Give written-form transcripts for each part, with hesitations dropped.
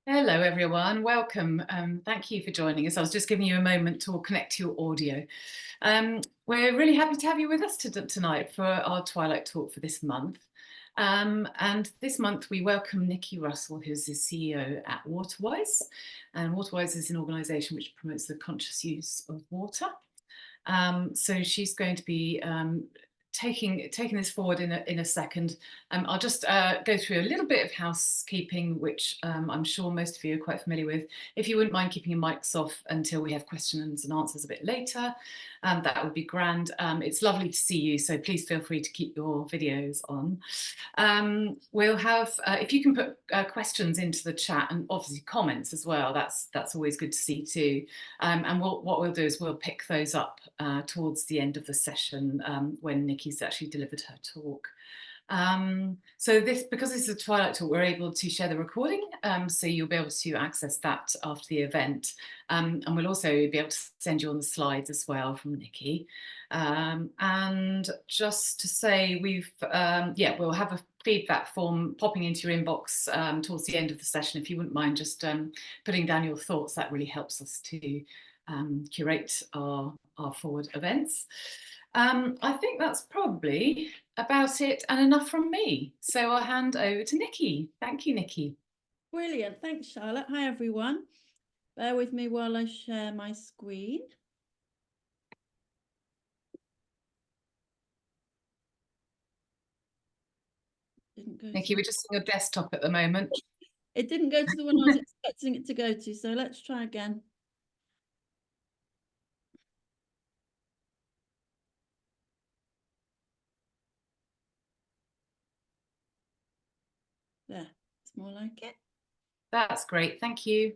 Hello, everyone. Welcome. Thank you for joining us. I was just giving you a moment to connect to your audio. We're really happy to have you with us tonight for our Twilight talk for this month. And this month we welcome Nicci Russell, who's the CEO at Waterwise. And Waterwise is an organisation which promotes the conscious use of water. So she's going to be taking this forward in a second. I'll just go through a little bit of housekeeping, which I'm sure most of you are quite familiar with. If you wouldn't mind keeping your mics off until we have questions and answers a bit later, that would be grand. It's lovely to see you, so please feel free to keep your videos on. We'll have, if you can put questions into the chat and obviously comments as well, that's always good to see too. And what we'll do is we'll pick those up towards the end of the session when Nicci's actually delivered her talk. So because this is a Twilight talk, we're able to share the recording, so you'll be able to access that after the event, and we'll also be able to send you on the slides as well from Nicci. And just to say, we'll have a feedback form popping into your inbox towards the end of the session. If you wouldn't mind just putting down your thoughts, that really helps us to curate our forward events. I think that's probably about it and enough from me. So I'll hand over to Nicci. Thank you, Nicci. Brilliant. Thanks, Charlotte. Hi, everyone. Bear with me while I share my screen. Didn't go Nicci, we're just on your desktop at the moment. It didn't go to the one I was expecting it to go to, so let's try again. There, it's more like it. That's great. Thank you.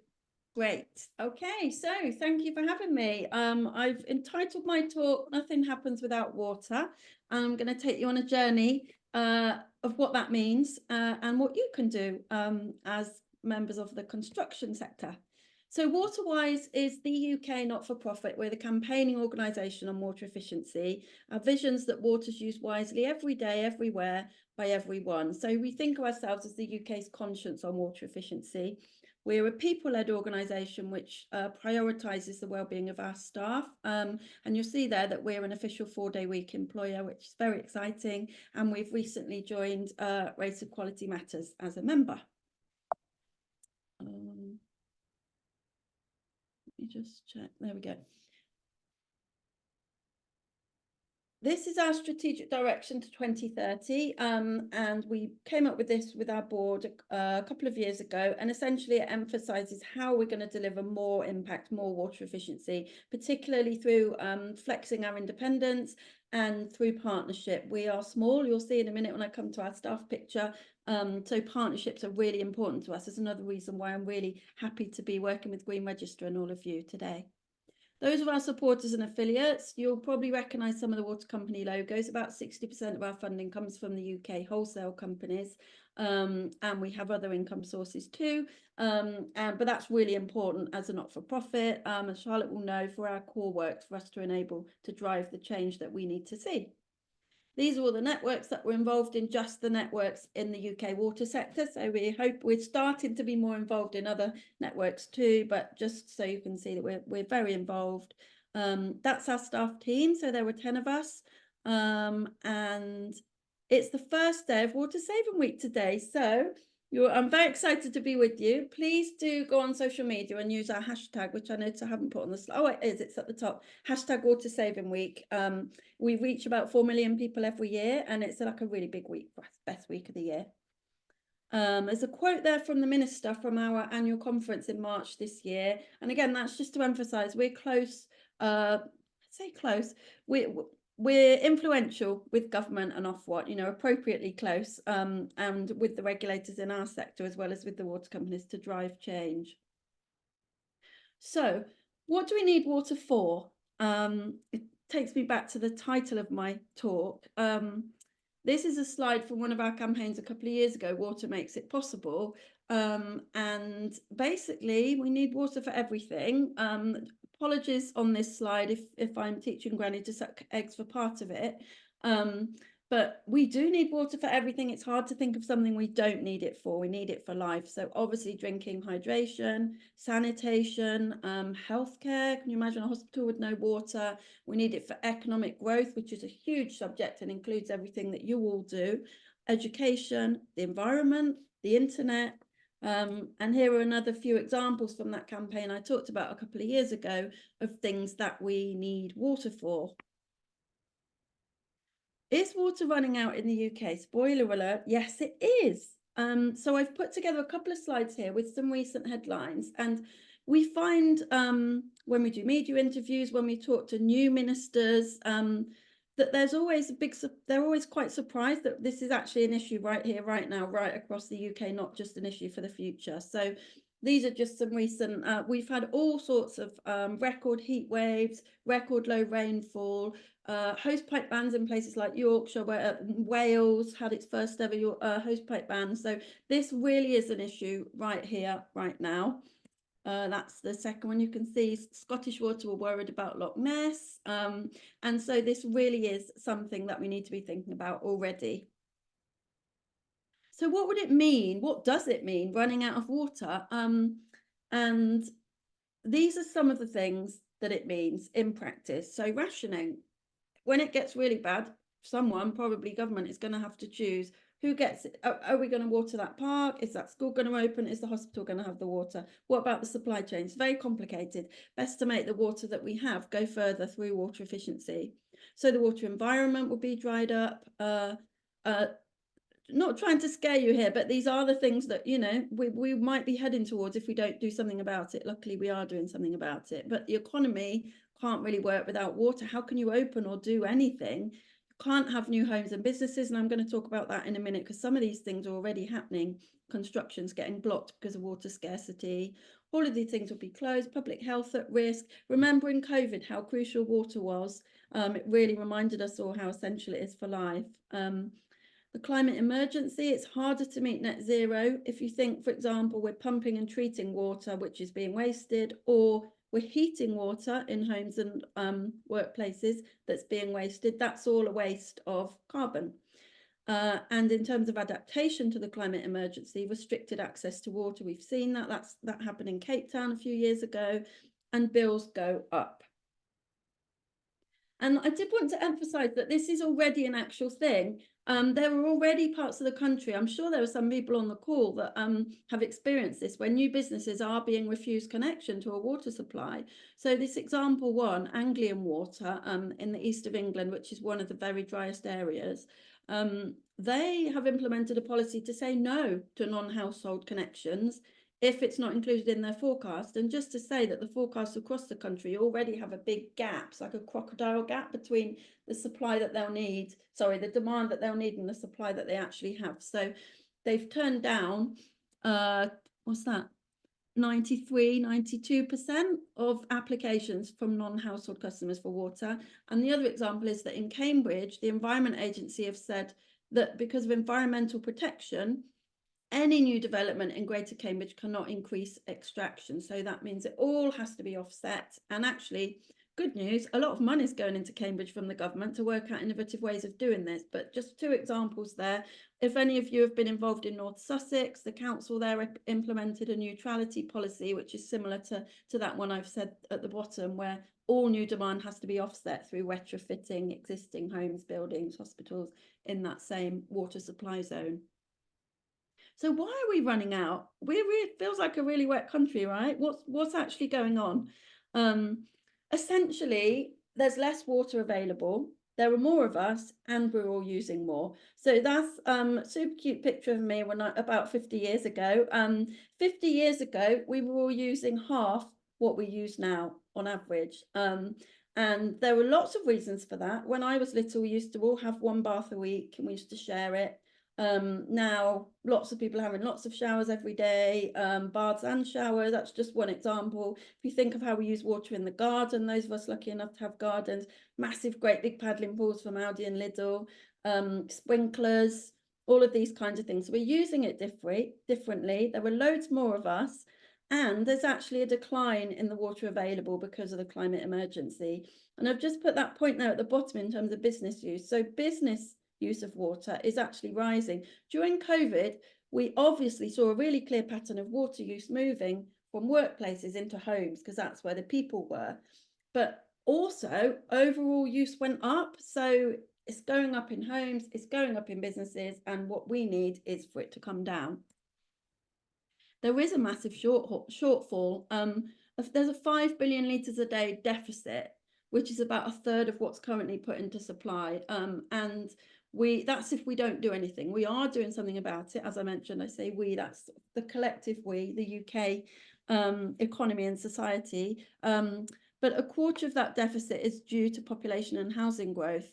Great. Okay, so thank you for having me. I've entitled my talk, Nothing Happens Without Water. And I'm going to take you on a journey of what that means and what you can do as members of the construction sector. So Waterwise is the UK not-for-profit. We're the campaigning organisation on water efficiency. Our vision's that water's used wisely every day, everywhere, by everyone. So we think of ourselves as the UK's conscience on water efficiency. We're a people-led organisation which prioritises the well-being of our staff. And you'll see there that we're an official 4-day week employer, which is very exciting. And we've recently joined Race Equality Matters as a member. Let me just check. There we go. This is our strategic direction to 2030, and we came up with this with our board a couple of years ago, and essentially it emphasises how we're going to deliver more impact, more water efficiency, particularly through flexing our independence and through partnership. We are small, you'll see in a minute when I come to our staff picture, so partnerships are really important to us. There's another reason why I'm really happy to be working with Green Register and all of you today. Those of our supporters and affiliates, you'll probably recognise some of the water company logos. About 60% of our funding comes from the UK wholesale companies, and we have other income sources too. But that's really important as a not-for-profit, as Charlotte will know, for our core work, for us to enable to drive the change that we need to see. These are all the networks that were involved in, just the networks in the UK water sector. So we hope we're starting to be more involved in other networks too, but just so you can see that we're very involved. That's our staff team. So there were 10 of us. And it's the first day of Water Saving Week today. So I'm very excited to be with you. Please do go on social media and use our hashtag, which I notice I haven't put on the slide. Oh, it is. It's at the top. Hashtag Water Saving Week. We reach about 4 million people every year, and it's like a really big week for us, best week of the year. There's a quote there from the minister from our annual conference in March this year. And again, that's just to emphasize we're close, say close, we're influential with government and Ofwat, you know, appropriately close, and with the regulators in our sector, as well as with the water companies, to drive change. So what do we need water for? It takes me back to the title of my talk. This is a slide from one of our campaigns a couple of years ago, Water Makes It Possible. And basically, we need water for everything. Apologies on this slide if I'm teaching Granny to suck eggs for part of it. But we do need water for everything. It's hard to think of something we don't need it for. We need it for life. So obviously drinking, hydration, sanitation, healthcare. Can you imagine a hospital with no water? We need it for economic growth, which is a huge subject and includes everything that you all do. Education, the environment, the internet. And here are another few examples from that campaign I talked about a couple of years ago of things that we need water for. Is water running out in the UK? Spoiler alert, yes, it is. So I've put together a couple of slides here with some recent headlines, and we find when we do media interviews, when we talk to new ministers, that there's always they're always quite surprised that this is actually an issue right here, right now, right across the UK, not just an issue for the future. So these are just some recent, we've had all sorts of record heat waves, record low rainfall, hosepipe bans in places like Yorkshire, where Wales had its first ever hosepipe ban. So this really is an issue right here, right now. That's the second one. You can see Scottish Water were worried about Loch Ness. And so this really is something that we need to be thinking about already. So what would it mean? What does it mean, running out of water? And these are some of the things that it means in practice. So rationing, when it gets really bad, someone, probably government, is going to have to choose who gets it. Are we going to water that park? Is that school going to open? Is the hospital going to have the water? What about the supply chain? It's very complicated. Best to make the water that we have go further through water efficiency. So the water environment will be dried up. Not trying to scare you here, but these are the things that, you know, we might be heading towards if we don't do something about it. Luckily, we are doing something about it. But the economy can't really work without water. How can you open or do anything? You can't have new homes and businesses. And I'm going to talk about that in a minute, because some of these things are already happening. Construction's getting blocked because of water scarcity. All of these things will be closed. Public health at risk. Remembering COVID, how crucial water was. It really reminded us all how essential it is for life. The climate emergency, it's harder to meet net zero if you think, for example, we're pumping and treating water which is being wasted, or we're heating water in homes and workplaces that's being wasted. That's all a waste of carbon. And in terms of adaptation to the climate emergency, restricted access to water, we've seen that happened in Cape Town a few years ago, and bills go up. And I did want to emphasize that this is already an actual thing. There are already parts of the country, I'm sure there are some people on the call that have experienced this, where new businesses are being refused connection to a water supply. So this example one, Anglian Water in the east of England, which is one of the very driest areas, they have implemented a policy to say no to non-household connections if it's not included in their forecast. And just to say that the forecasts across the country already have a big gap, it's like a crocodile gap between the supply that they'll need, the demand that they'll need and the supply that they actually have. So they've turned down, what's that? 92% of applications from non-household customers for water. And the other example is that in Cambridge, the Environment Agency have said that because of environmental protection, any new development in Greater Cambridge cannot increase extraction. So that means it all has to be offset. And actually, good news, a lot of money is going into Cambridge from the government to work out innovative ways of doing this. But just two examples there. If any of you have been involved in North Sussex, the council there implemented a neutrality policy, which is similar to that one I've said at the bottom, where all new demand has to be offset through retrofitting existing homes, buildings, hospitals in that same water supply zone. So why are we running out? It feels like a really wet country, right? What's actually going on? Essentially, there's less water available. There are more of us, and we're all using more. So that's a super cute picture of me when about 50 years ago. 50 years ago, we were all using half what we use now on average. And there were lots of reasons for that. When I was little, we used to all have one bath a week, and we used to share it. Now lots of people are having lots of showers every day, baths and showers. That's just one example. If you think of how we use water in the garden, those of us lucky enough to have gardens, massive great big paddling pools from Aldi and Lidl, sprinklers, all of these kinds of things. So we're using it differently. There were loads more of us, and there's actually a decline in the water available because of the climate emergency. And I've just put that point there at the bottom in terms of business use. So business use of water is actually rising. During COVID, we obviously saw a really clear pattern of water use moving from workplaces into homes, because that's where the people were. But also overall use went up. So it's going up in homes, it's going up in businesses, and what we need is for it to come down. There is a massive shortfall. There's a 5 billion litres a day deficit, which is about a third of what's currently put into supply. And that's if we don't do anything. We are doing something about it. As I mentioned, I say we, that's the collective we, the UK economy and society. But a quarter of that deficit is due to population and housing growth.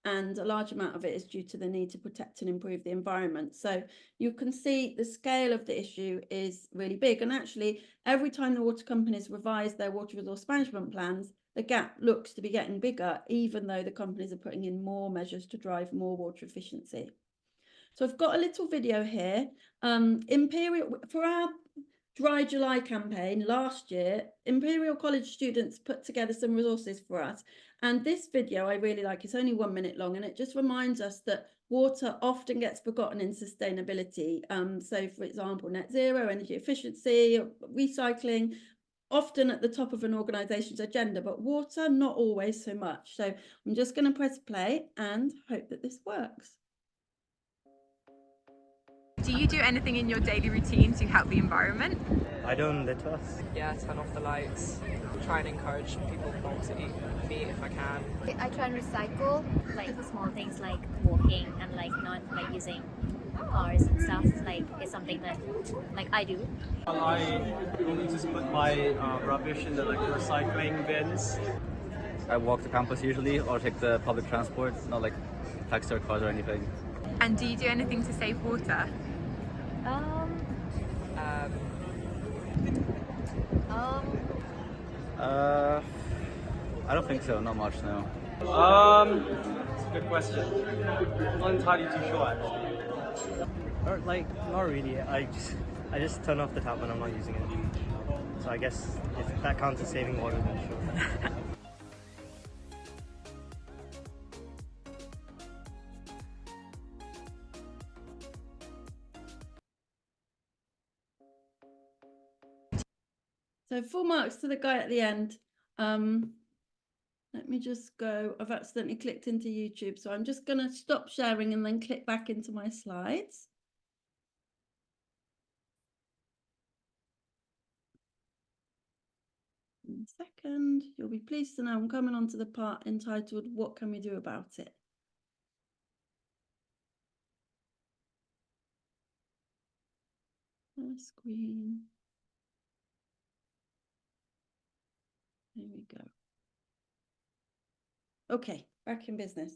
And a large amount of it is due to the need to protect and improve the environment. So you can see the scale of the issue is really big. And actually, every time the water companies revise their water resource management plans, the gap looks to be getting bigger, even though the companies are putting in more measures to drive more water efficiency. So I've got a little video here. For our Dry July campaign last year, Imperial College students put together some resources for us. And this video I really like. It's only 1 minute long, and it just reminds us that water often gets forgotten in sustainability. So for example, net zero, energy efficiency, recycling, often at the top of an organisation's agenda, but water not always so much. So I'm just going to press play and hope that this works. Do you do anything in your daily routine to help the environment? I don't litter us. Yeah, turn off the lights, try and encourage people not to eat meat if I can. I try and recycle, like small things like walking and like not like using cars and stuff. Like it's something that like I do. I only just put my rubbish in the recycling bins. I walk to campus usually, or take the public transport, not like taxi or cars or anything. And do you do anything to save water? I don't think so, not much, no. It's a good question. Not entirely too sure actually. Or, not really. I just turn off the tap when I'm not using it. So I guess if that counts as saving water, then sure. So full marks to the guy at the end. Let me just go. I've accidentally clicked into YouTube, so I'm just going to stop sharing and then click back into my slides. In a second, you'll be pleased to know I'm coming on to the part entitled, "What can we do about it?" Screen. There we go. Okay, back in business.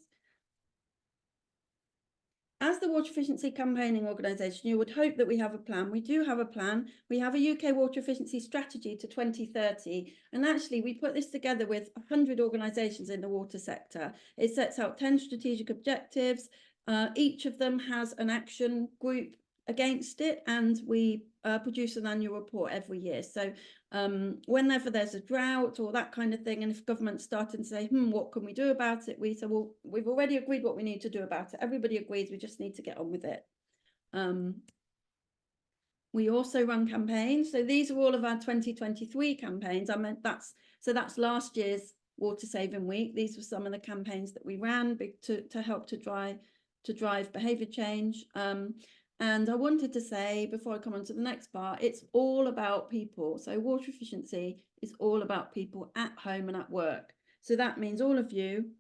As the water efficiency campaigning organisation, you would hope that we have a plan. We do have a plan. We have a UK water efficiency strategy to 2030. And actually, we put this together with 100 organisations in the water sector. It sets out 10 strategic objectives. Each of them has an action group against it, and we produce an annual report every year. So whenever there's a drought or that kind of thing, and if government's starting to say, what can we do about it? We say, well, we've already agreed what we need to do about it. Everybody agrees, we just need to get on with it. We also run campaigns. So these are all of our 2023 campaigns. That's last year's Water Saving Week. These were some of the campaigns that we ran to help to drive behaviour change. And I wanted to say, before I come on to the next part, it's all about people. So water efficiency is all about people at home and at work. So that means all of you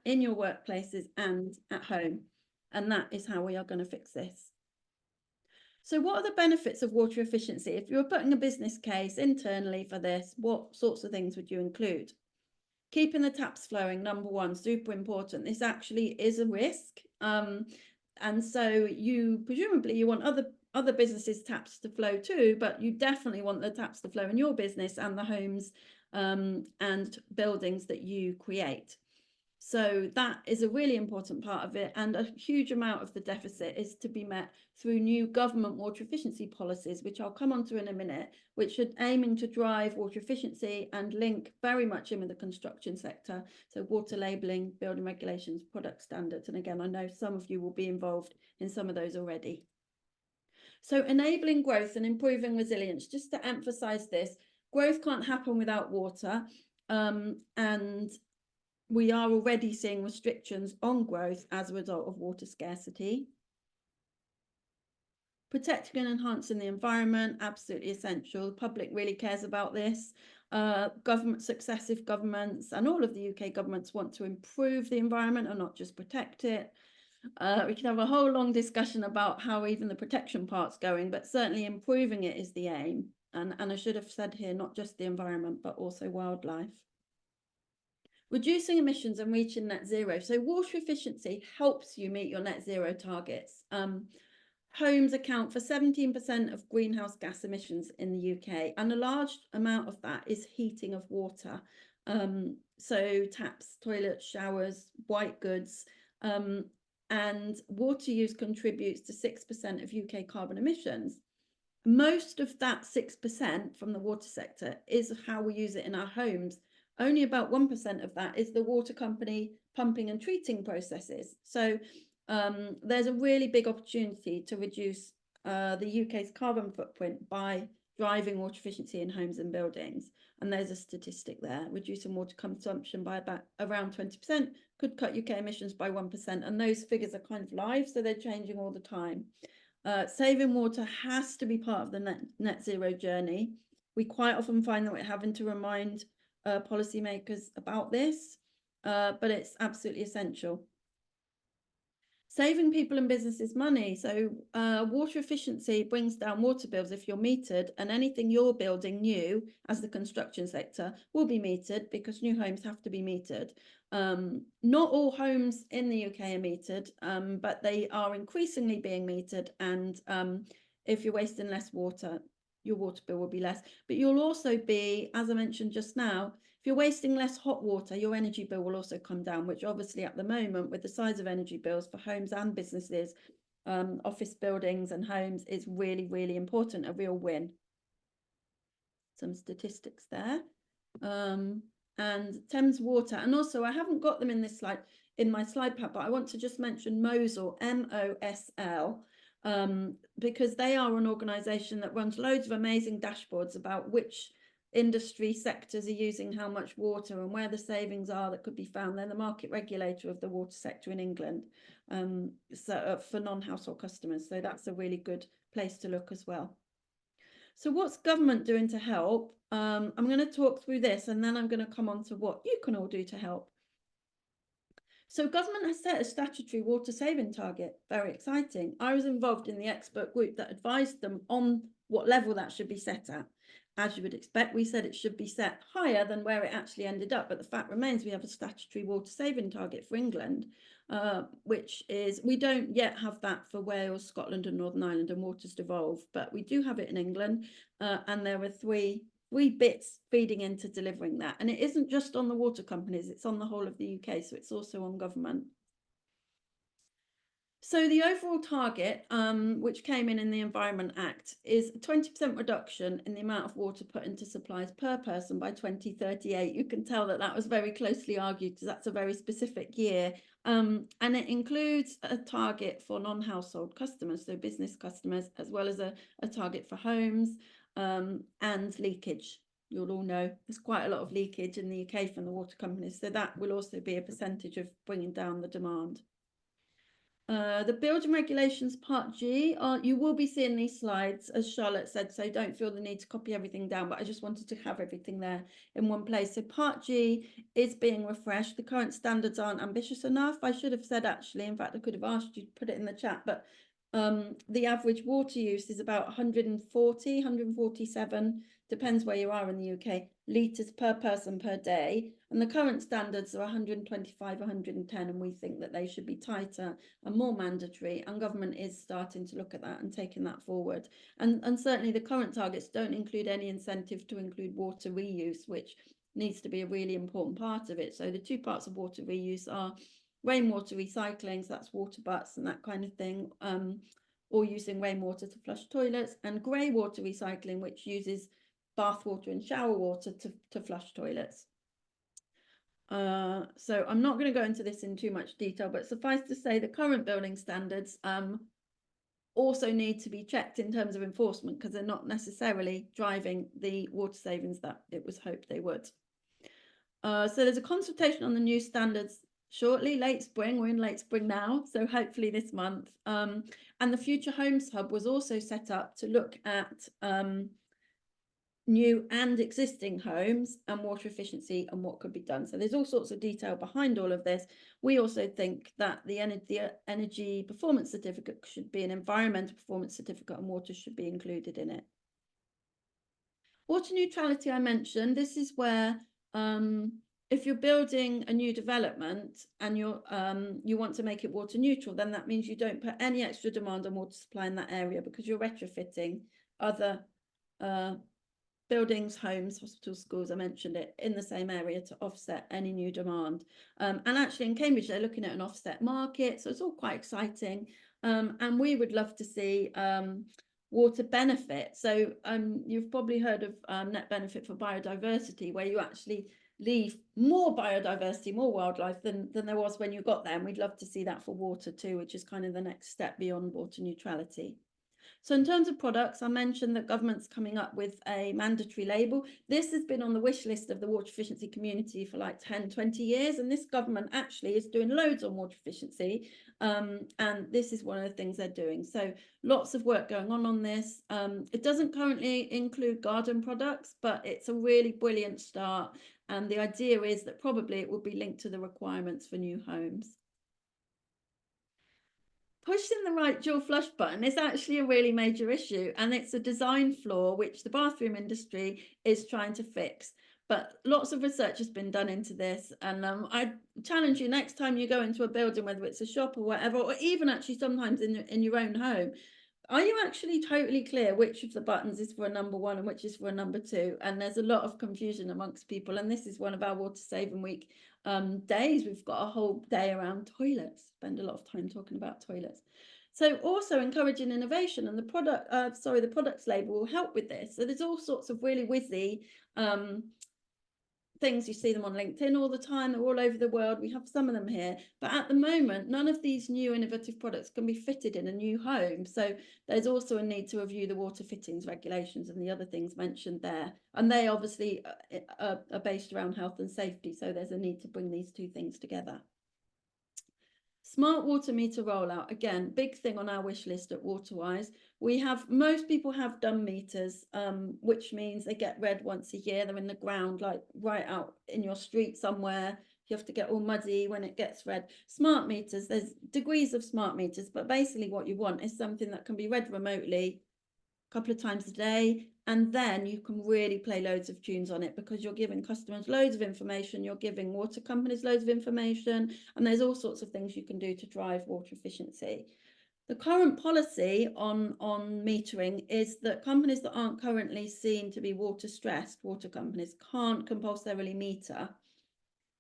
in your workplaces and at home. And that is how we are going to fix this. So what are the benefits of water efficiency? If you were putting a business case internally for this, what sorts of things would you include? Keeping the taps flowing, number one, super important. This actually is a risk. And so presumably you want other businesses' taps to flow too, but you definitely want the taps to flow in your business and the homes and buildings that you create. So that is a really important part of it, and a huge amount of the deficit is to be met through new government water efficiency policies, which I'll come on to in a minute, which are aiming to drive water efficiency and link very much in with the construction sector. So water labelling, building regulations, product standards. And again, I know some of you will be involved in some of those already. So enabling growth and improving resilience, just to emphasize this, growth can't happen without water. And we are already seeing restrictions on growth as a result of water scarcity. Protecting and enhancing the environment, absolutely essential. The public really cares about this. Successive governments and all of the UK governments want to improve the environment and not just protect it. We can have a whole long discussion about how even the protection part's going, but certainly improving it is the aim. And I should have said here, not just the environment, but also wildlife. Reducing emissions and reaching net zero. So water efficiency helps you meet your net zero targets. Homes account for 17% of greenhouse gas emissions in the UK, and a large amount of that is heating of water. So taps, toilets, showers, white goods, and water use contributes to 6% of UK carbon emissions. Most of that 6% from the water sector is how we use it in our homes. Only about 1% of that is the water company pumping and treating processes. So there's a really big opportunity to reduce the UK's carbon footprint by driving water efficiency in homes and buildings. And there's a statistic there. Reducing water consumption by about around 20% could cut UK emissions by 1%. And those figures are kind of live, so they're changing all the time. Saving water has to be part of the net zero journey. We quite often find that we're having to remind policymakers about this, but it's absolutely essential. Saving people and businesses money. So water efficiency brings down water bills if you're metered, and anything you're building new as the construction sector will be metered because new homes have to be metered. Not all homes in the UK are metered, but they are increasingly being metered. And if you're wasting less water, your water bill will be less. But you'll also be, as I mentioned just now, if you're wasting less hot water, your energy bill will also come down, which obviously at the moment, with the size of energy bills for homes and businesses, office buildings and homes, is really, really important, a real win. Some statistics there. And Thames Water, and also I haven't got them in this slide, in my slide pack, but I want to just mention Mosel, MOSL, because they are an organisation that runs loads of amazing dashboards about which industry sectors are using how much water and where the savings are that could be found. They're the market regulator of the water sector in England, so for non-household customers. So that's a really good place to look as well. So what's government doing to help? I'm going to talk through this and then I'm going to come on to what you can all do to help. So government has set a statutory water saving target. Very exciting. I was involved in the expert group that advised them on what level that should be set at. As you would expect, we said it should be set higher than where it actually ended up. But the fact remains we have a statutory water saving target for England, which is, we don't yet have that for Wales, Scotland and Northern Ireland, and water's devolved, but we do have it in England. And there are three bits feeding into delivering that. And it isn't just on the water companies, it's on the whole of the UK. So it's also on government. So the overall target, which came in the Environment Act, is a 20% reduction in the amount of water put into supplies per person by 2038. You can tell that that was very closely argued because that's a very specific year. And it includes a target for non-household customers, so business customers, as well as a target for homes and leakage. You'll all know there's quite a lot of leakage in the UK from the water companies. So that will also be a percentage of bringing down the demand. The building regulations part G, you will be seeing these slides, as Charlotte said, so don't feel the need to copy everything down, but I just wanted to have everything there in one place. So part G is being refreshed. The current standards aren't ambitious enough. I should have said, actually, in fact, I could have asked you to put it in the chat, but the average water use is about 140, 147, depends where you are in the UK, litres per person per day. And the current standards are 125, 110, and we think that they should be tighter and more mandatory. And government is starting to look at that and taking that forward. And certainly the current targets don't include any incentive to include water reuse, which needs to be a really important part of it. So the two parts of water reuse are rainwater recycling, so that's water butts and that kind of thing, or using rainwater to flush toilets, and grey water recycling, which uses bath water and shower water to flush toilets. So I'm not going to go into this in too much detail, but suffice to say the current building standards also need to be checked in terms of enforcement, because they're not necessarily driving the water savings that it was hoped they would. So there's a consultation on the new standards shortly, late spring. We're in late spring now, so hopefully this month. And the Future Homes Hub was also set up to look at new and existing homes and water efficiency and what could be done. So there's all sorts of detail behind all of this. We also think that the energy performance certificate should be an environmental performance certificate, and water should be included in it. Water neutrality, I mentioned. This is where if you're building a new development and you want to make it water neutral, then that means you don't put any extra demand on water supply in that area, because you're retrofitting other buildings, homes, hospitals, schools, I mentioned it, in the same area to offset any new demand. And actually in Cambridge, they're looking at an offset market, so it's all quite exciting. And we would love to see water benefit. So you've probably heard of net benefit for biodiversity, where you actually leave more biodiversity, more wildlife than there was when you got there. And we'd love to see that for water too, which is kind of the next step beyond water neutrality. So in terms of products, I mentioned that government's coming up with a mandatory label. This has been on the wish list of the water efficiency community for like 10, 20 years. And this government actually is doing loads on water efficiency. And this is one of the things they're doing. So lots of work going on this. It doesn't currently include garden products, but it's a really brilliant start. And the idea is that probably it will be linked to the requirements for new homes. Pushing the right dual flush button is actually a really major issue, and it's a design flaw which the bathroom industry is trying to fix. But lots of research has been done into this, and I challenge you, next time you go into a building, whether it's a shop or whatever, or even actually sometimes in your own home, are you actually totally clear which of the buttons is for a number 1 and which is for a number 2? And there's a lot of confusion amongst people, and this is one of our Water Saving Week days. We've got a whole day around toilets, spend a lot of time talking about toilets. So also encouraging innovation, and the products label will help with this. So there's all sorts of really whizzy things. You see them on LinkedIn all the time. They're all over the world. We have some of them here, but at the moment none of these new innovative products can be fitted in a new home. So there's also a need to review the water fittings regulations and the other things mentioned there, and they obviously are based around health and safety, so there's a need to bring these two things together. Smart water meter rollout, again, big thing on our wish list at Waterwise. Most people have dumb meters, which means they get read once a year. They're in the ground, like right out in your street somewhere. You have to get all muddy when it gets read. Smart meters, there's degrees of smart meters, but basically what you want is something that can be read remotely a couple of times a day, and then you can really play loads of tunes on it, because you're giving customers loads of information, you're giving water companies loads of information, and there's all sorts of things you can do to drive water efficiency. The current policy on metering is that companies that aren't currently seen to be water stressed, water companies, can't compulsorily meter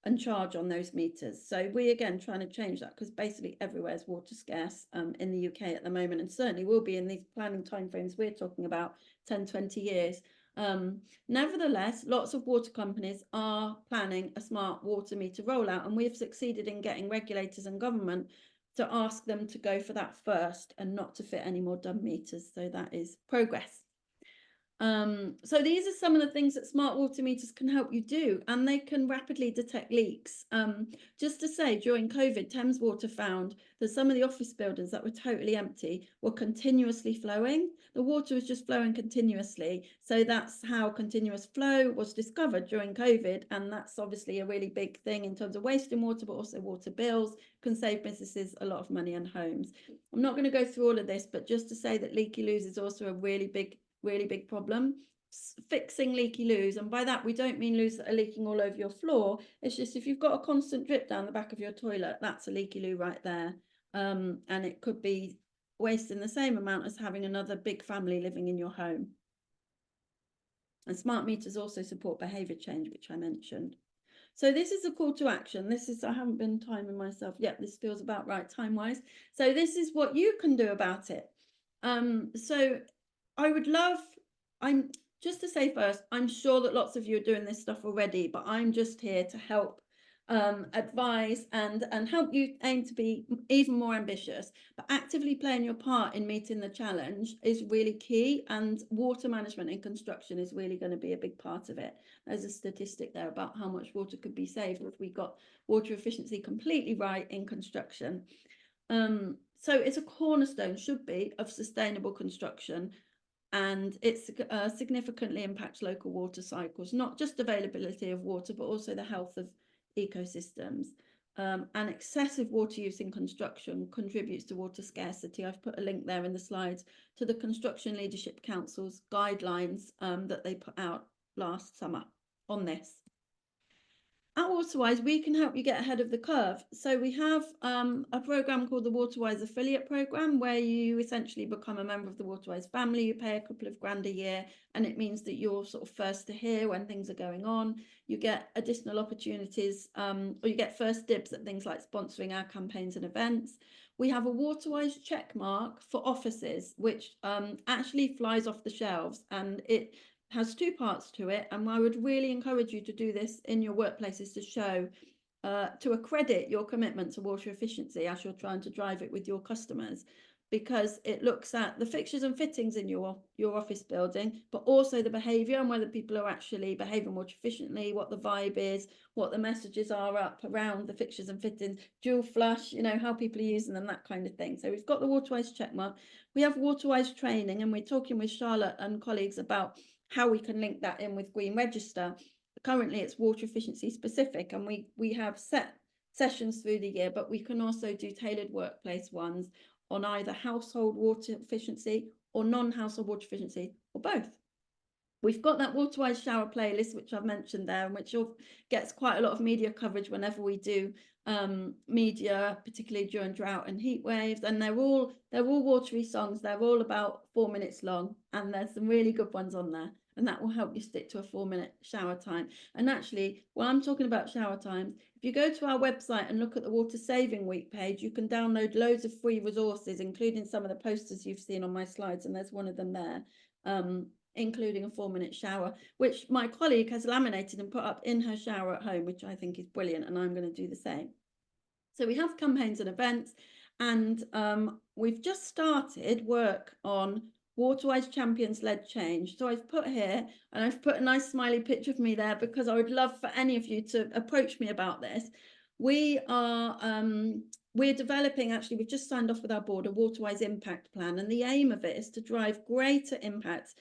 and charge on those meters. So we again trying to change that, because basically everywhere is water scarce in the UK at the moment, and certainly will be in these planning timeframes we're talking about, 10, 20 years. Nevertheless, lots of water companies are planning a smart water meter rollout, and we've succeeded in getting regulators and government to ask them to go for that first and not to fit any more dumb meters. So that is progress. So these are some of the things that smart water meters can help you do, and they can rapidly detect leaks. Just to say, during COVID, Thames Water found that some of the office buildings that were totally empty were continuously flowing. The water was just flowing continuously. So that's how continuous flow was discovered during COVID. And that's obviously a really big thing in terms of wasting water, but also water bills, can save businesses a lot of money and homes. I'm not going to go through all of this, but just to say that leaky loos is also a really big problem. Fixing leaky loos, and by that we don't mean loos that are leaking all over your floor. It's just if you've got a constant drip down the back of your toilet, that's a leaky loo right there. And it could be wasting the same amount as having another big family living in your home. And smart meters also support behaviour change, which I mentioned. So this is a call to action. I haven't been timing myself yet. This feels about right time-wise. So this is what you can do about it. So I'm just to say first, I'm sure that lots of you are doing this stuff already, but I'm just here to help advise and help you aim to be even more ambitious. But actively playing your part in meeting the challenge is really key, and water management in construction is really going to be a big part of it. There's a statistic there about how much water could be saved if we got water efficiency completely right in construction. So it's a cornerstone, should be, of sustainable construction, and it significantly impacts local water cycles, not just availability of water, but also the health of ecosystems. And excessive water use in construction contributes to water scarcity. I've put a link there in the slides to the Construction Leadership Council's guidelines that they put out last summer on this. At Waterwise, we can help you get ahead of the curve. So we have a program called the Waterwise Affiliate Program, where you essentially become a member of the Waterwise family. You pay a couple of grand a year, and it means that you're sort of first to hear when things are going on. You get additional opportunities, or you get first dibs at things like sponsoring our campaigns and events. We have a Waterwise check mark for offices, which actually flies off the shelves, and it has two parts to it, and I would really encourage you to do this in your workplaces to show to accredit your commitment to water efficiency as you're trying to drive it with your customers, because it looks at the fixtures and fittings in your office building, but also the behavior and whether people are actually behaving more efficiently, what the vibe is, what the messages are up around the fixtures and fittings, dual flush, you know, how people are using them, that kind of thing. So we've got the Waterwise checkmark. We have Waterwise training, and we're talking with Charlotte and colleagues about how we can link that in with Green Register. Currently it's water efficiency specific, and we have set sessions through the year, but we can also do tailored workplace ones on either household water efficiency or non-household water efficiency, or both. We've got that Waterwise shower playlist, which I've mentioned there, and which gets quite a lot of media coverage whenever we do media, particularly during drought and heat waves. And they're all watery songs. They're all about 4 minutes long, and there's some really good ones on there, and that will help you stick to a 4-minute shower time. And actually, while I'm talking about shower times, if you go to our website and look at the Water Saving Week page, you can download loads of free resources, including some of the posters you've seen on my slides, and there's one of them there, including a 4-minute shower, which my colleague has laminated and put up in her shower at home, which I think is brilliant, and I'm going to do the same. So we have campaigns and events, and we've just started work on Waterwise Champions-led change. So I've put here, and I've put a nice smiley picture of me there, because I would love for any of you to approach me about this. We're developing, actually, we've just signed off with our board, a Waterwise impact plan, and the aim of it is to drive greater impact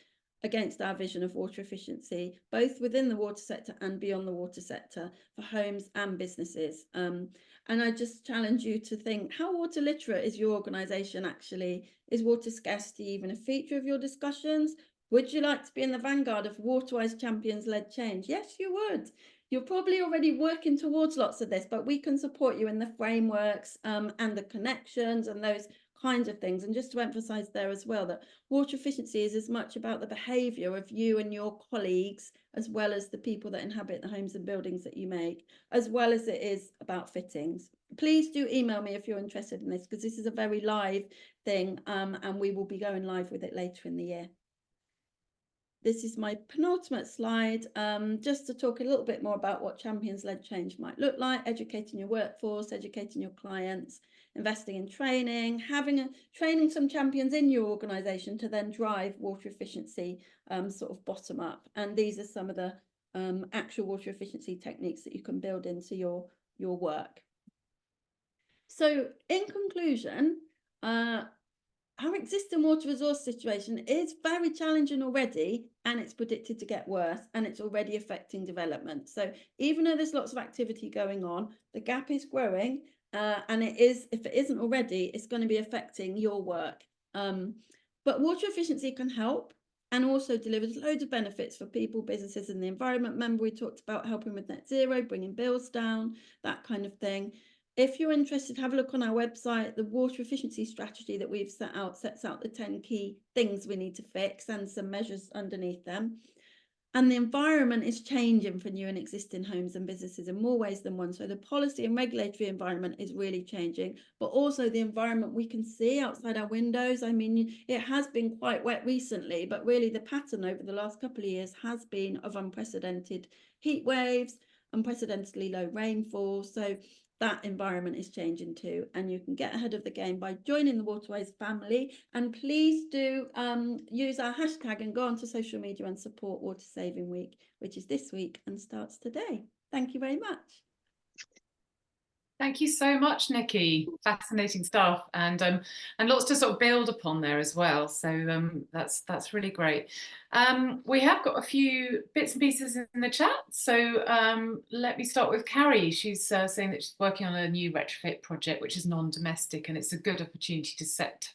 against our vision of water efficiency, both within the water sector and beyond the water sector, for homes and businesses. And I just challenge you to think, how water literate is your organisation actually? Is water scarcity even a feature of your discussions? Would you like to be in the vanguard of Waterwise Champions-led change? Yes, you would. You're probably already working towards lots of this, but we can support you in the frameworks and the connections and those kinds of things. And just to emphasize there as well, that water efficiency is as much about the behavior of you and your colleagues, as well as the people that inhabit the homes and buildings that you make, as well as it is about fittings. Please do email me if you're interested in this, because this is a very live thing, and we will be going live with it later in the year. This is my penultimate slide, just to talk a little bit more about what champions-led change might look like: educating your workforce, educating your clients, investing in training, training some champions in your organisation to then drive water efficiency sort of bottom up. And these are some of the actual water efficiency techniques that you can build into your work. So in conclusion, our existing water resource situation is very challenging already, and it's predicted to get worse, and it's already affecting development. So even though there's lots of activity going on, the gap is growing, and it is, if it isn't already, it's going to be affecting your work. But water efficiency can help, and also delivers loads of benefits for people, businesses, and the environment. Remember, we talked about helping with net zero, bringing bills down, that kind of thing. If you're interested, have a look on our website. The water efficiency strategy that we've set out sets out the 10 key things we need to fix and some measures underneath them. And the environment is changing for new and existing homes and businesses in more ways than one. So the policy and regulatory environment is really changing, but also the environment we can see outside our windows. I mean, it has been quite wet recently, but really the pattern over the last couple of years has been of unprecedented heat waves, unprecedentedly low rainfall. So that environment is changing too, and you can get ahead of the game by joining the Waterwise family. And please do use our hashtag and go onto social media and support Water Saving Week, which is this week and starts today. Thank you very much. Thank you so much, Nicci. Fascinating stuff, and lots to sort of build upon there as well. So that's really great. We have got a few bits and pieces in the chat. So let me start with Carrie. She's saying that she's working on a new retrofit project, which is non-domestic, and it's a good opportunity to set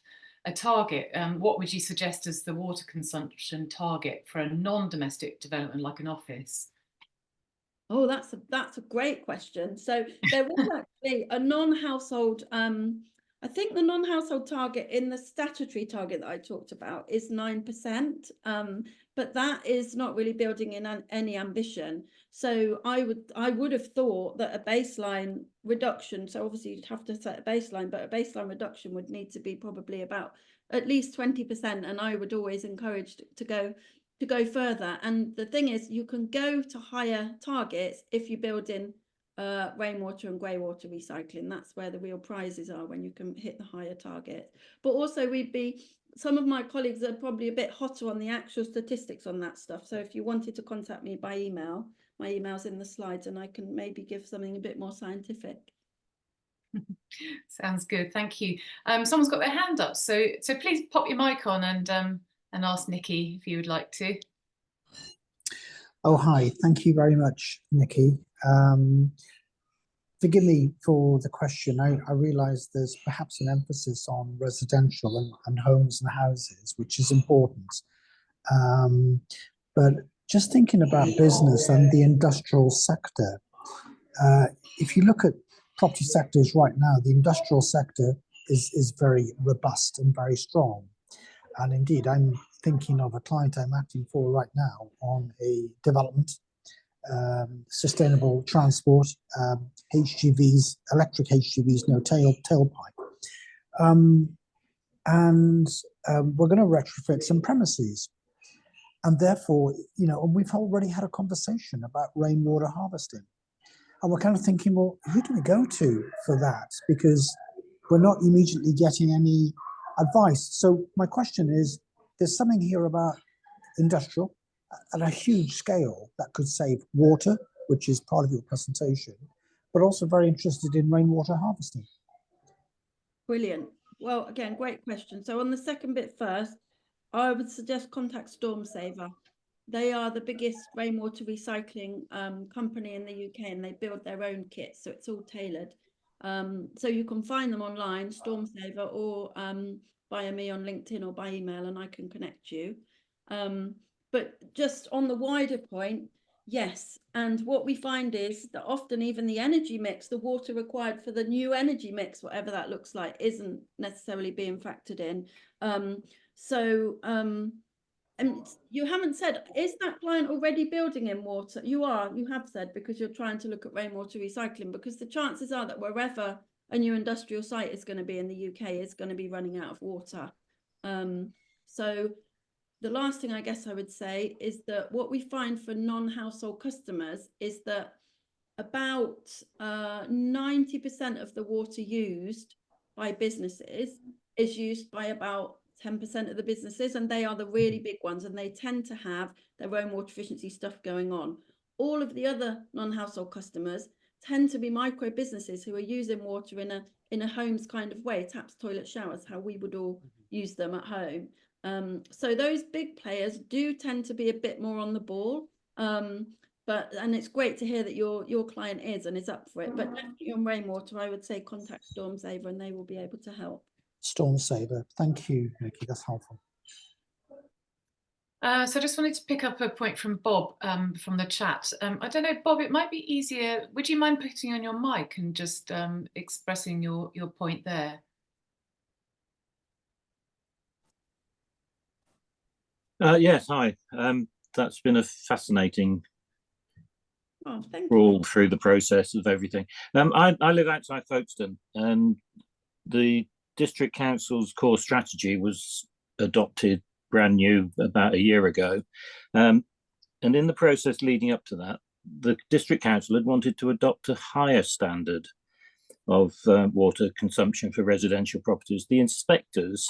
a target. What would you suggest as the water consumption target for a non-domestic development like an office? Oh, that's a great question. So there was actually a non-household, I think the non-household target in the statutory target that I talked about is 9%, but that is not really building in any ambition. So I would have thought that a baseline reduction, so obviously you'd have to set a baseline, but a baseline reduction would need to be probably about at least 20%, and I would always encourage to go further. And the thing is, you can go to higher targets if you build in rainwater and grey water recycling. That's where the real prizes are, when you can hit the higher target. But also some of my colleagues are probably a bit hotter on the actual statistics on that stuff. So if you wanted to contact me by email, my email's in the slides, and I can maybe give something a bit more scientific. Sounds good, thank you. Someone's got their hand up, so please pop your mic on and ask Nicci if you would like to. Oh, hi. Thank you very much, Nicci. Forgive me for the question. I realise there's perhaps an emphasis on residential and homes and houses, which is important. But just thinking about business and the industrial sector, if you look at property sectors right now, the industrial sector is very robust and very strong. And indeed, I'm thinking of a client I'm acting for right now on a development, sustainable transport, HGVs, electric HGVs, no tailpipe. We're going to retrofit some premises. And therefore, we've already had a conversation about rainwater harvesting. And we're kind of thinking, well, who do we go to for that? Because we're not immediately getting any advice. So my question is, there's something here about industrial at a huge scale that could save water, which is part of your presentation, but also very interested in rainwater harvesting. Brilliant. Well, again, great question. So on the second bit first, I would suggest contact Storm Saver. They are the biggest rainwater recycling company in the UK, and they build their own kits, so it's all tailored. So you can find them online, Storm Saver, or via me on LinkedIn or by email, and I can connect you. But just on the wider point, yes. And what we find is that often even the energy mix, the water required for the new energy mix, whatever that looks like, isn't necessarily being factored in. And you haven't said, is that client already building in water? You have said, because you're trying to look at rainwater recycling, because the chances are that wherever a new industrial site is going to be in the UK is going to be running out of water. So the last thing I guess I would say is that what we find for non-household customers is that about 90% of the water used by businesses is used by about 10% of the businesses, and they are the really big ones, and they tend to have their own water efficiency stuff going on. All of the other non-household customers tend to be micro businesses who are using water in a homes kind of way, taps, toilets, showers, how we would all use them at home. So those big players do tend to be a bit more on the ball. And it's great to hear that your client is up for it. But definitely on rainwater, I would say contact Storm Saver, and they will be able to help. Storm Saver. Thank you, Nicci. That's helpful. So I just wanted to pick up a point from Bob from the chat. I don't know, Bob, it might be easier. Would you mind putting on your mic and just expressing your point there? Yes, hi. that's been a fascinating Oh, thank you. crawl through the process of everything. I live outside Folkestone, and the district council's core strategy was adopted brand new about a year ago. And in the process leading up to that, the district council had wanted to adopt a higher standard of water consumption for residential properties. The inspectors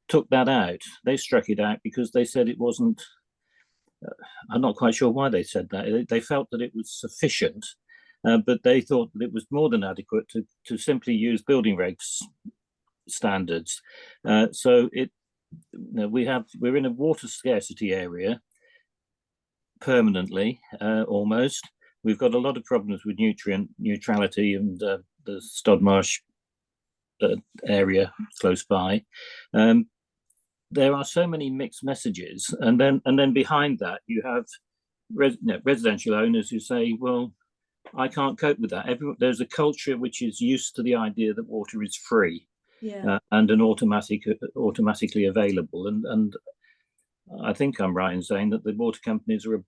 took that out. They struck it out because they said it wasn't, I'm not quite sure why they said that. They felt that it was sufficient, but they thought that it was more than adequate to simply use building regs standards. So we're in a water scarcity area permanently, almost. We've got a lot of problems with nutrient neutrality and the Stodmarsh area close by. There are so many mixed messages, and then behind that you have residential owners who say, well, I can't cope with that. There's a culture which is used to the idea that water is free, and an automatically available, and I think I'm right in saying that the water companies are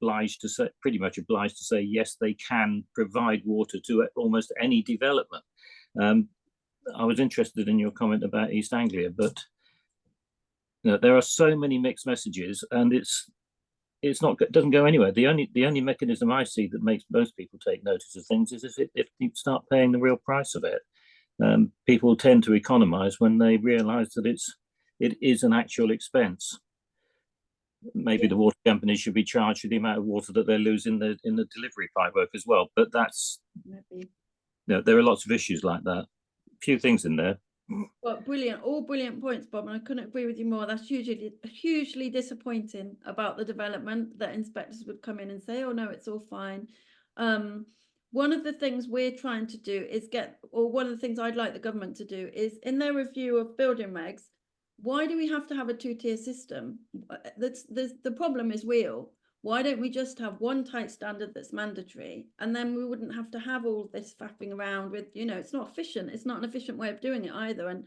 pretty much obliged to say yes, they can provide water to almost any development. I was interested in your comment about East Anglia, but there are so many mixed messages, and it doesn't go anywhere. The only mechanism I see that makes most people take notice of things is if you start paying the real price of it. People tend to economize when they realize that it is an actual expense. Maybe the water companies should be charged for the amount of water that they lose in the delivery pipework as well. But that's there are lots of issues like that. A few things in there. Well, brilliant, all brilliant points, Bob, and I couldn't agree with you more. That's hugely disappointing about the development that inspectors would come in and say, oh no, it's all fine. One of the things we're trying to do is one of the things I'd like the government to do is, in their review of building regs, why do we have to have a two-tier system? The problem is real. Why don't we just have one tight standard that's mandatory, and then we wouldn't have to have all this faffing around with, it's not efficient. It's not an efficient way of doing it either. And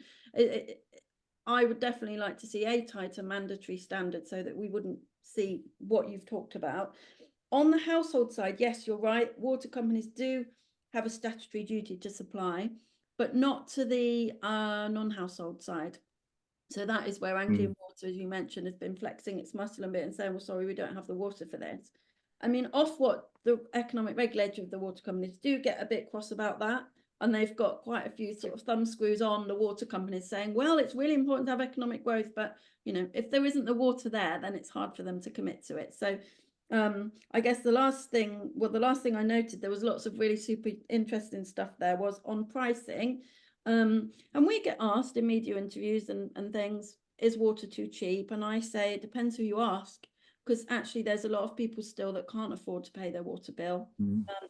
I would definitely like to see a tighter mandatory standard so that we wouldn't see what you've talked about. On the household side, yes, you're right. Water companies do have a statutory duty to supply, but not to the non-household side. So that is where Anglian Water, as you mentioned, has been flexing its muscle a bit and saying, well, sorry, we don't have the water for this. I mean, Ofwat, the economic regulator of the water companies, do get a bit cross about that. And they've got quite a few sort of thumb screws on the water companies saying, well, it's really important to have economic growth, but, if there isn't the water there, then it's hard for them to commit to it. So I guess the last thing I noted, there was lots of really super interesting stuff there, was on pricing. And we get asked in media interviews and things, is water too cheap? And I say it depends who you ask, because actually there's a lot of people still that can't afford to pay their water bill.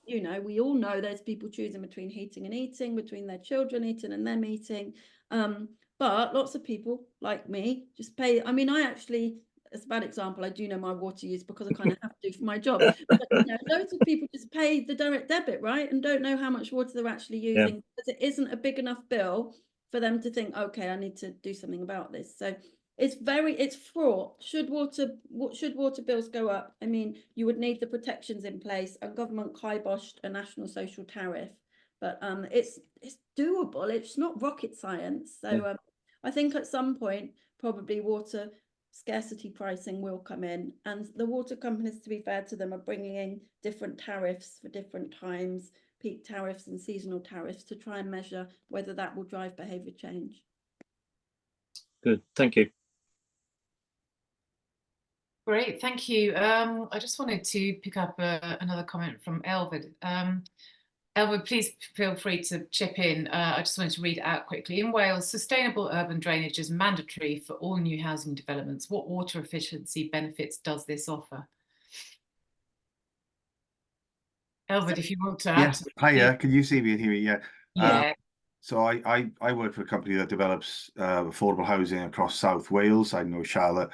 We all know there's people choosing between heating and eating, between their children eating and them eating. But lots of people like me just pay. I mean, I actually, as a bad example, I do know my water use because I kind of have to for my job. But loads of people just pay the direct debit, right, and don't know how much water they're actually using, because it isn't a big enough bill for them to think, okay, I need to do something about this. So it's fraught. Should water bills go up? I mean, you would need the protections in place, and government kiboshed a national social tariff, but it's doable. It's not rocket science. So I think at some point probably water scarcity pricing will come in, and the water companies, to be fair to them, are bringing in different tariffs for different times, peak tariffs and seasonal tariffs, to try and measure whether that will drive behaviour change. Good, thank you. Great, thank you. I just wanted to pick up another comment from Elvid. Elwood, please feel free to chip in. I just wanted to read it out quickly. In Wales, sustainable urban drainage is mandatory for all new housing developments. What water efficiency benefits does this offer? Elwood, if you want to add. Yes, hiya, can you see me and hear me? Yeah. So I work for a company that develops affordable housing across South Wales. I know Charlotte,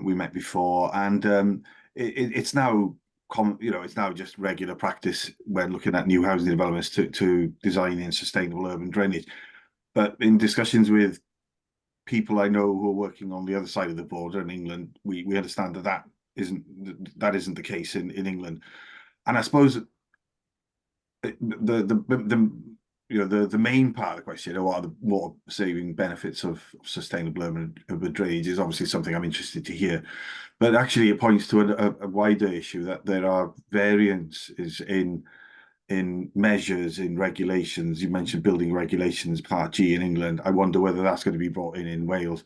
we met before, and it's now it's now just regular practice when looking at new housing developments to design in sustainable urban drainage. But in discussions with people I know who are working on the other side of the border in England, we understand that isn't the case in England. And I suppose the main part of the question, what are the water saving benefits of sustainable urban drainage, is obviously something I'm interested to hear. But actually, it points to a wider issue, that there are variances in measures, in regulations. You mentioned building regulations Part G in England. I wonder whether that's going to be brought in Wales.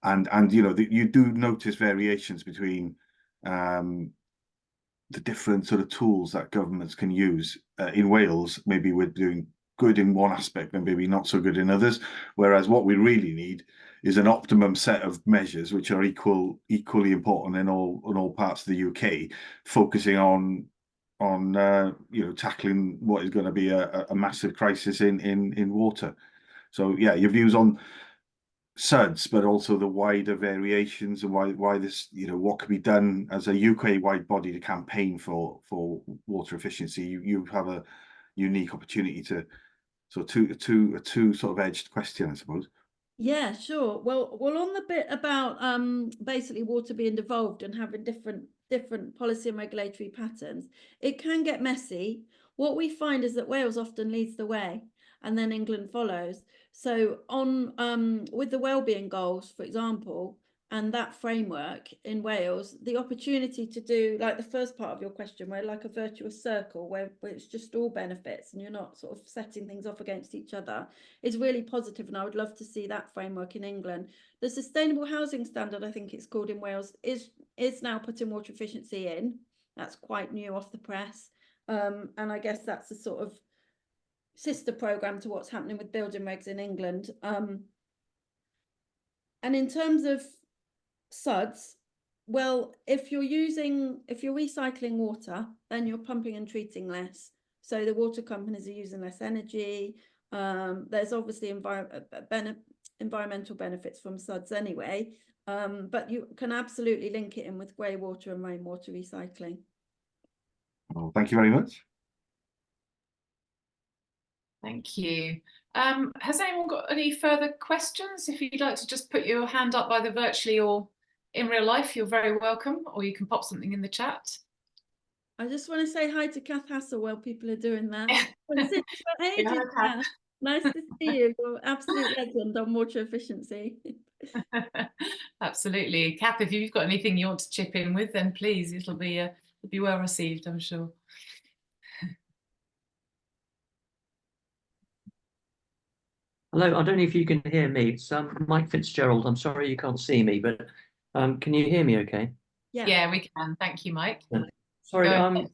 And you do notice variations between the different sort of tools that governments can use. In Wales, maybe we're doing good in one aspect and maybe not so good in others. Whereas what we really need is an optimum set of measures which are equally important in all parts of the UK, focusing on tackling what is going to be a massive crisis in water. So yeah, your views on SUDS, but also the wider variations, and why this, what could be done as a UK-wide body to campaign for water efficiency. You have a unique opportunity to, so a two sort of edged question, I suppose. Yeah, sure. Well, on the bit about basically water being devolved and having different policy and regulatory patterns, it can get messy. What we find is that Wales often leads the way, and then England follows. So on with the wellbeing goals, for example, and that framework in Wales, the opportunity to do, like the first part of your question, where like a virtuous circle where it's just all benefits and you're not sort of setting things off against each other, is really positive, and I would love to see that framework in England. The Sustainable Housing Standard, I think it's called in Wales, is now putting water efficiency in. That's quite new off the press, and I guess that's a sort of sister programme to what's happening with building regs in England. And in terms of SUDS, well, if you're recycling water, then you're pumping and treating less. So the water companies are using less energy. There's obviously environmental benefits from SUDS anyway, but you can absolutely link it in with grey water and rainwater recycling. Well, thank you very much. Thank you. Has anyone got any further questions? If you'd like to just put your hand up either virtually or in real life, you're very welcome, or you can pop something in the chat. I just want to say hi to Kath Hassel while people are doing that. Hey, Yeah, nice to see you. You're absolute legend on water efficiency. Absolutely. Kath, if you've got anything you want to chip in with, then please, it'll be well received, I'm sure. Hello, I don't know if you can hear me. It's Mike Fitzgerald. I'm sorry you can't see me, but can you hear me okay? Yeah, we can. Thank you, Mike. Sorry, I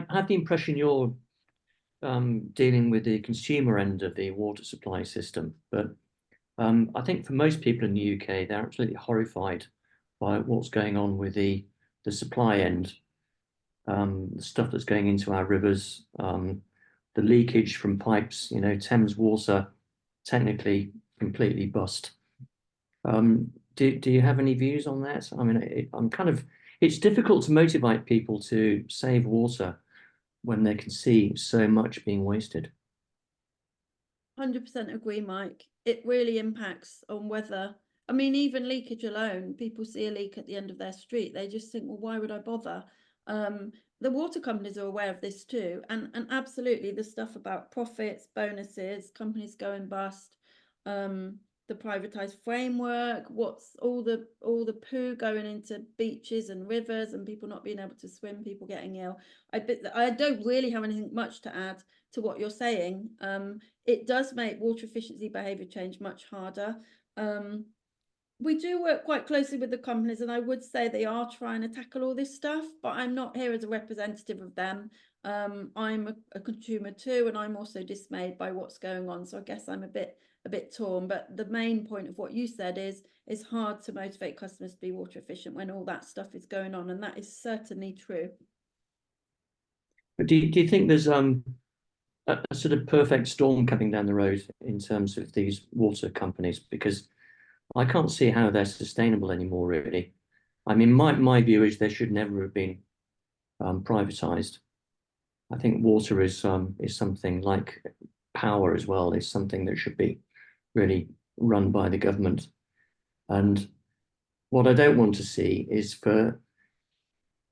have the impression you're dealing with the consumer end of the water supply system, but I think for most people in the UK, they're absolutely horrified by what's going on with the supply end, the stuff that's going into our rivers, the leakage from pipes. Thames Water technically completely bust. Do you have any views on that? I mean, it's difficult to motivate people to save water when they can see so much being wasted. 100% agree, Mike. It really impacts on whether, I mean, even leakage alone, people see a leak at the end of their street, they just think, well, why would I bother? The water companies are aware of this too, and absolutely the stuff about profits, bonuses, companies going bust, the privatized framework, what's all the poo going into beaches and rivers and people not being able to swim, people getting ill. I don't really have anything much to add to what you're saying. It does make water efficiency behaviour change much harder. We do work quite closely with the companies, and I would say they are trying to tackle all this stuff, but I'm not here as a representative of them. I'm a consumer too, and I'm also dismayed by what's going on. So I guess I'm a bit torn. But the main point of what you said is it's hard to motivate customers to be water efficient when all that stuff is going on, and that is certainly true. But do you think there's a sort of perfect storm coming down the road in terms of these water companies? Because I can't see how they're sustainable anymore, really. I mean, my view is they should never have been privatized. I think water is something like power as well, is something that should be really run by the government. And what I don't want to see is for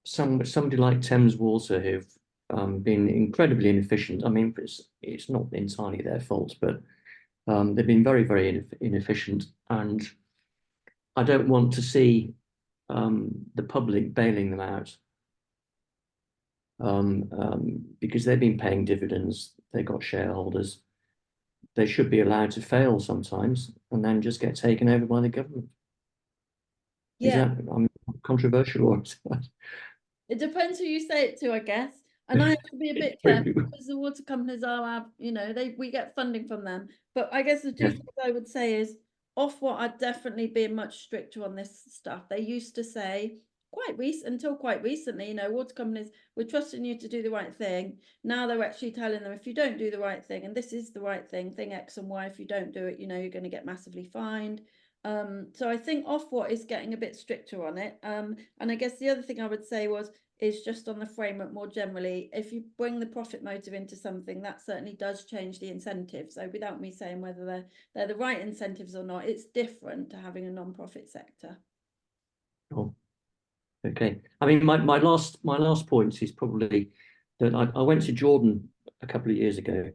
somebody like Thames Water, who've been incredibly inefficient. I mean, it's not entirely their fault, but they've been very, very inefficient, and I don't want to see the public bailing them out, because they've been paying dividends, they've got shareholders. They should be allowed to fail sometimes and then just get taken over by the government. Is Yeah, that controversial or? it depends who you say it to, I guess. And I have to be a bit careful because the water companies are, we get funding from them. But I guess the two things I would say is Ofwat are definitely being much stricter on this stuff. They used to say until quite recently, water companies, we're trusting you to do the right thing. Now they're actually telling them, if you don't do the right thing, and this is the right thing X and Y, if you don't do it, you're going to get massively fined. So I think Ofwat is getting a bit stricter on it. And I guess the other thing I would say is just on the framework more generally, if you bring the profit motive into something, that certainly does change the incentive. So without me saying whether they're the right incentives or not, it's different to having a non-profit sector. Oh, okay. I mean, my last point is probably that I went to Jordan a couple of years ago,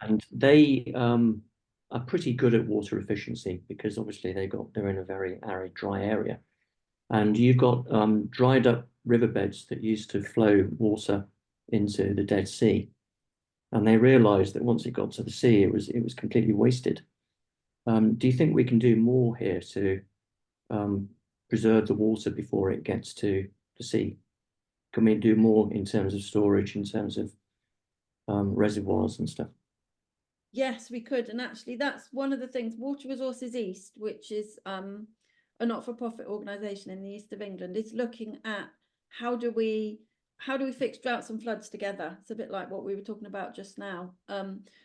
and they are pretty good at water efficiency because obviously they're in a very arid, dry area, and you've got dried up riverbeds that used to flow water into the Dead Sea, and they realised that once it got to the sea, it was completely wasted. Do you think we can do more here to preserve the water before it gets to the sea? Can we do more in terms of storage, in terms of reservoirs and stuff? Yes, we could. And actually, that's one of the things. Water Resources East, which is a not-for-profit organisation in the east of England, is looking at how do we fix droughts and floods together. It's a bit like what we were talking about just now.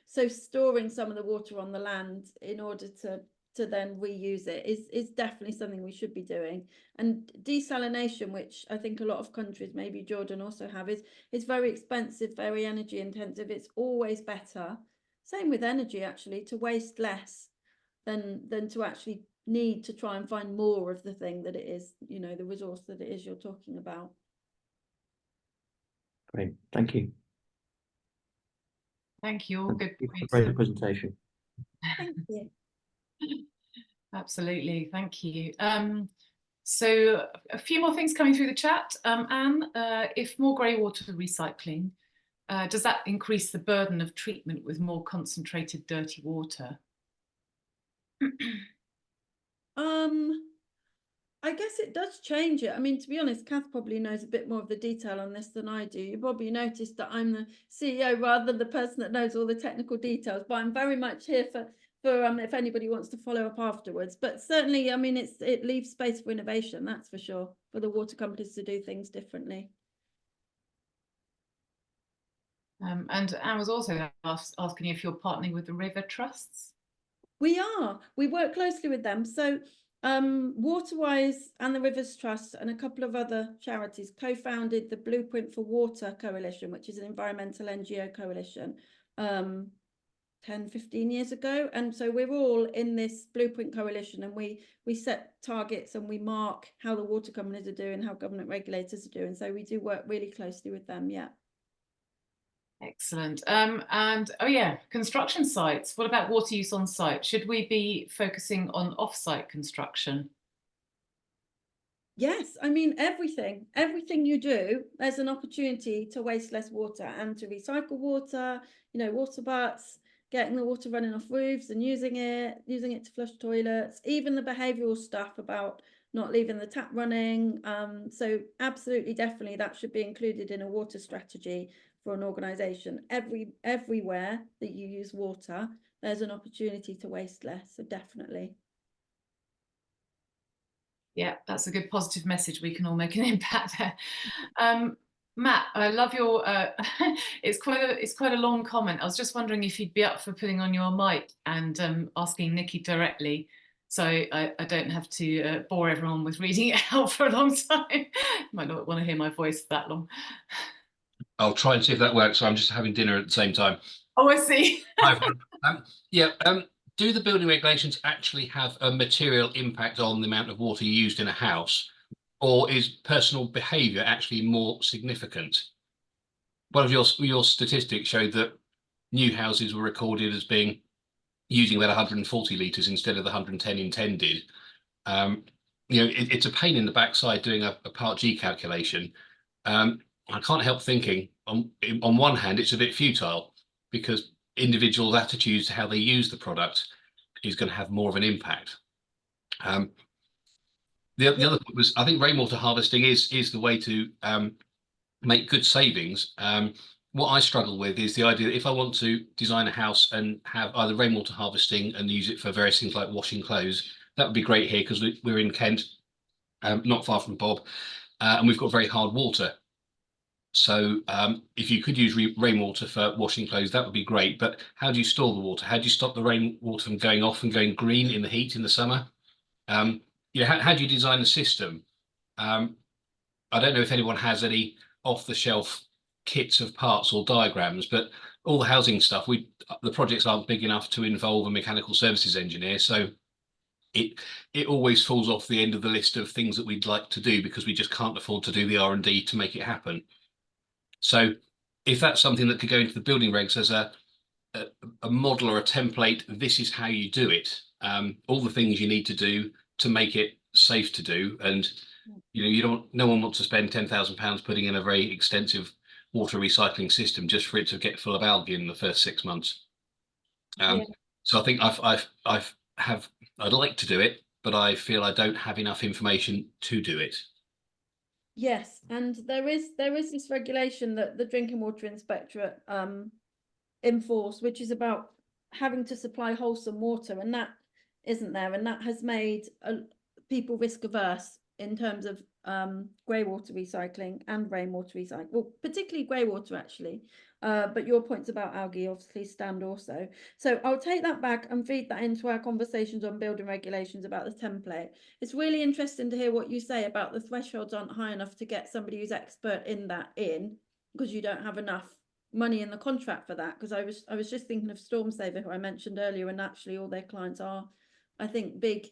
So storing some of the water on the land in order to then reuse it is definitely something we should be doing. And desalination, which I think a lot of countries, maybe Jordan also have, is very expensive, very energy intensive. It's always better. Same with energy, actually, to waste less than to actually need to try and find more of the thing that it is, the resource that it is you're talking about. Great, thank you. Thank you. All good points. Great presentation. Thank you. Absolutely, thank you. So a few more things coming through the chat. Anne, if more grey water recycling, does that increase the burden of treatment with more concentrated dirty water? I guess it does change it. I mean, to be honest, Kath probably knows a bit more of the detail on this than I do. You probably noticed that I'm the CEO rather than the person that knows all the technical details, but I'm very much here for if anybody wants to follow up afterwards. But certainly, I mean, it leaves space for innovation, that's for sure, for the water companies to do things differently. And Anne was also asking if you're partnering with the river trusts. We are. We work closely with them. So Waterwise and the Rivers Trust and a couple of other charities co-founded the Blueprint for Water Coalition, which is an environmental NGO coalition 10-15 years ago. And so we're all in this Blueprint coalition, and we set targets and we mark how the water companies are doing, how government regulators are doing. So we do work really closely with them. Yeah. Excellent. And oh yeah, construction sites. What about water use on site? Should we be focusing on off-site construction? Yes, I mean, everything you do, there's an opportunity to waste less water and to recycle water, water butts, getting the water running off roofs and using it to flush toilets, even the behavioural stuff about not leaving the tap running. So absolutely, definitely that should be included in a water strategy for an organisation. Everywhere that you use water, there's an opportunity to waste less. So definitely. Yeah, that's a good positive message. We can all make an impact there. Matt, I love your. It's quite a long comment. I was just wondering if you'd be up for putting on your mic and asking Nicci directly, so I don't have to bore everyone with reading it out for a long time. Might not want to hear my voice that long. I'll try and see if that works. I'm just having dinner at the same time. Oh, I see. Do the building regulations actually have a material impact on the amount of water used in a house? or is personal behaviour actually more significant? One of your statistics showed that new houses were recorded as being using about 140 litres instead of the 110 intended. It's a pain in the backside doing a Part G calculation. I can't help thinking, on one hand, it's a bit futile because individuals' attitudes to how they use the product is going to have more of an impact. The other point was, I think rainwater harvesting is the way to make good savings. What I struggle with is the idea that if I want to design a house and have either rainwater harvesting and use it for various things like washing clothes, that would be great here because we're in Kent, not far from Bob, and we've got very hard water. So if you could use rainwater for washing clothes, that would be great. But how do you store the water? How do you stop the rainwater from going off and going green in the heat in the summer? How do you design the system? I don't know if anyone has any off-the-shelf kits of parts or diagrams, but all the housing stuff, the projects aren't big enough to involve a mechanical services engineer, so it always falls off the end of the list of things that we'd like to do because we just can't afford to do the R&D to make it happen. So if that's something that could go into the building regs as a model or a template, this is how you do it. All the things you need to do to make it safe to do, and no one wants to spend £10,000 putting in a very extensive water recycling system just for it to get full of algae in the first 6 months. So I think I'd like to do it, but I feel I don't have enough information to do it. Yes, and there is this regulation that the Drinking Water Inspectorate enforce, which is about having to supply wholesome water, and that isn't there, and that has made people risk averse in terms of grey water recycling and rainwater recycling, well, particularly grey water actually, but your points about algae obviously stand also. So I'll take that back and feed that into our conversations on building regulations about the template. It's really interesting to hear what you say about the thresholds aren't high enough to get somebody who's expert in that because you don't have enough money in the contract for that, because I was just thinking of Stormsaver, who I mentioned earlier, and actually all their clients are, I think, big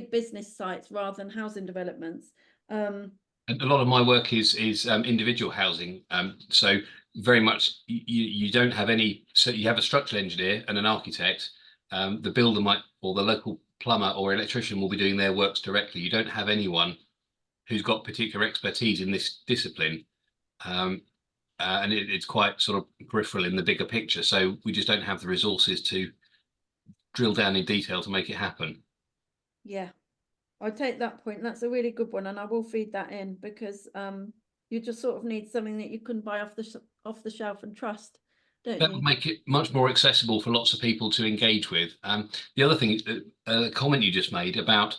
business sites rather than housing developments. And a lot of my work is individual housing. So very much you don't have any. So you have a structural engineer and an architect. The builder or the local plumber or electrician will be doing their works directly. You don't have anyone who's got particular expertise in this discipline, and it's quite sort of peripheral in the bigger picture. So we just don't have the resources to drill down in detail to make it happen. Yeah, I take that point. That's a really good one, and I will feed that in because you just sort of need something that you can buy off the shelf and trust, don't That you? would make it much more accessible for lots of people to engage with. The other thing, a comment you just made about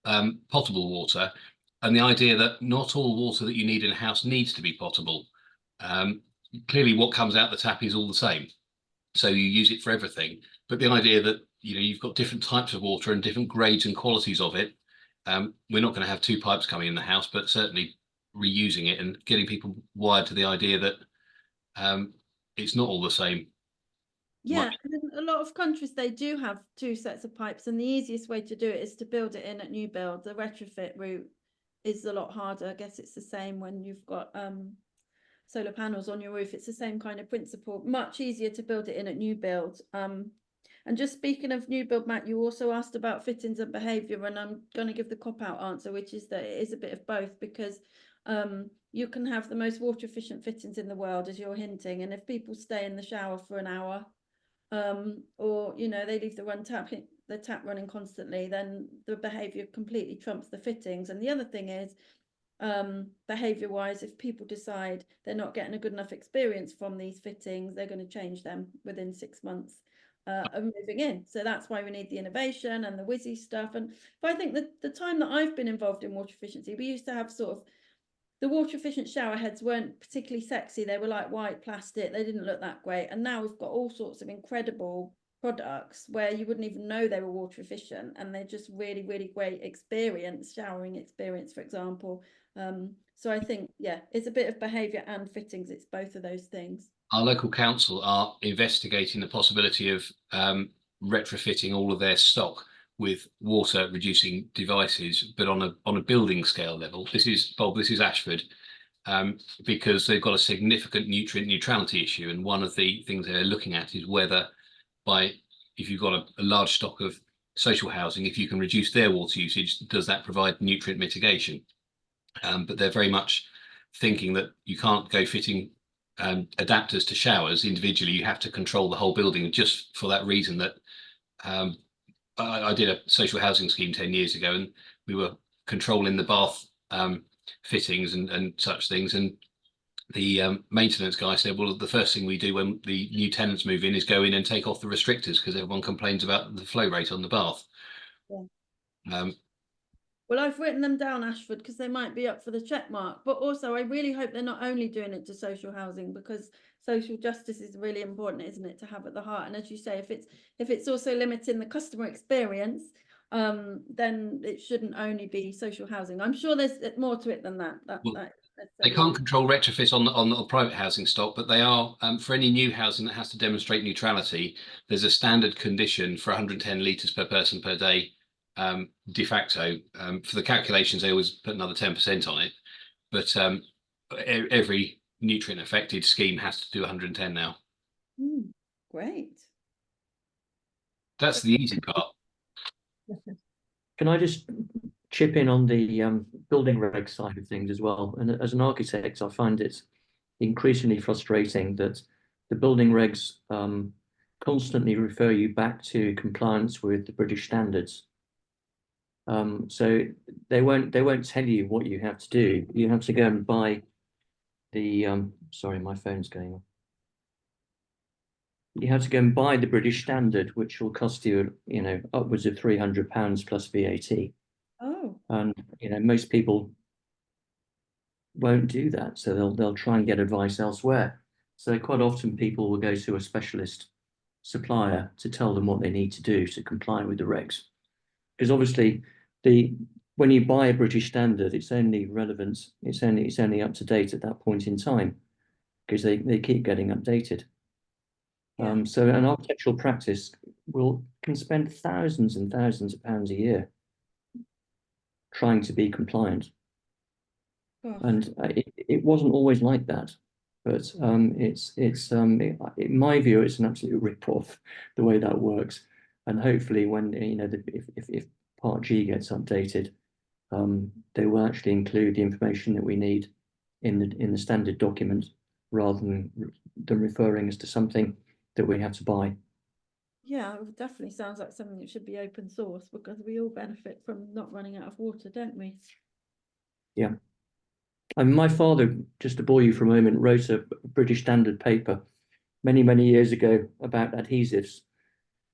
potable water and the idea that not all water that you need in a house needs to be potable. Clearly, what comes out the tap is all the same, so you use it for everything. But the idea that you've got different types of water and different grades and qualities of it. We're not going to have 2 pipes coming in the house, but certainly reusing it and getting people wired to the idea that it's not all the same. Yeah, and in a lot of countries they do have 2 sets of pipes, and the easiest way to do it is to build it in at new build. The retrofit route is a lot harder. I guess it's the same when you've got solar panels on your roof. It's the same kind of principle. Much easier to build it in at new build. And just speaking of new build, Matt, you also asked about fittings and behaviour, and I'm going to give the cop-out answer, which is that it is a bit of both, because you can have the most water efficient fittings in the world, as you're hinting, and if people stay in the shower for an hour, or they leave the tap running constantly, then the behaviour completely trumps the fittings. And the other thing is, behaviour wise, if people decide they're not getting a good enough experience from these fittings, they're going to change them within 6 months of moving in. So that's why we need the innovation and the whizzy stuff. And if I think that the time that I've been involved in water efficiency, we used to have sort of the water efficient shower heads weren't particularly sexy. They were like white plastic. They didn't look that great. And now we've got all sorts of incredible products where you wouldn't even know they were water efficient, and they're just really, really great showering experience, for example. So I think, yeah, it's a bit of behaviour and fittings. It's both of those things. Our local council are investigating the possibility of retrofitting all of their stock with water reducing devices, but on a building scale level. This is Bob. This is Ashford, because they've got a significant nutrient neutrality issue, and one of the things they're looking at is whether if you've got a large stock of social housing, if you can reduce their water usage, does that provide nutrient mitigation? But they're very much thinking that you can't go fitting adapters to showers individually. You have to control the whole building, just for that reason that I did a social housing scheme 10 years ago, and we were controlling the bath fittings and such things. And the maintenance guy said, well, the first thing we do when the new tenants move in is go in and take off the restrictors, because everyone complains about the flow rate on the bath. Yeah. Well, I've written them down, Ashford, because they might be up for the check mark. But also, I really hope they're not only doing it to social housing, because social justice is really important, isn't it, to have at the heart. And as you say, if it's also limiting the customer experience, then it shouldn't only be social housing. I'm sure there's more to it than that. They can't control retrofit on the private housing stock, but they are, for any new housing that has to demonstrate neutrality, there's a standard condition for 110 litres per person per day. De facto, for the calculations, they always put another 10% on it, but every nutrient affected scheme has to do 110 now. Great. That's the easy part. Can I just chip in on the building reg side of things as well? And as an architect, I find it increasingly frustrating that the building regs constantly refer you back to compliance with the British standards. So they won't tell you what you have to do. You have to go and buy the sorry, my phone's going on. You have to go and buy the British standard, which will cost you, upwards of £300 plus VAT. Oh. And most people won't do that, so they'll try and get advice elsewhere. So quite often people will go to a specialist supplier to tell them what they need to do to comply with the regs. Because obviously, when you buy a British standard, it's only relevant, it's only up to date at that point in time, because they keep getting updated. Yeah. So an architectural practice can spend thousands and thousands of pounds a year trying to be compliant. Gosh. And it wasn't always like that, but in my view, it's an absolute rip-off the way that works. And hopefully, when if Part G gets updated, they will actually include the information that we need in the standard document, rather than referring us to something that we have to buy. Yeah, it definitely sounds like something that should be open source, because we all benefit from not running out of water, don't we? Yeah. And my father, just to bore you for a moment, wrote a British standard paper many, many years ago about adhesives.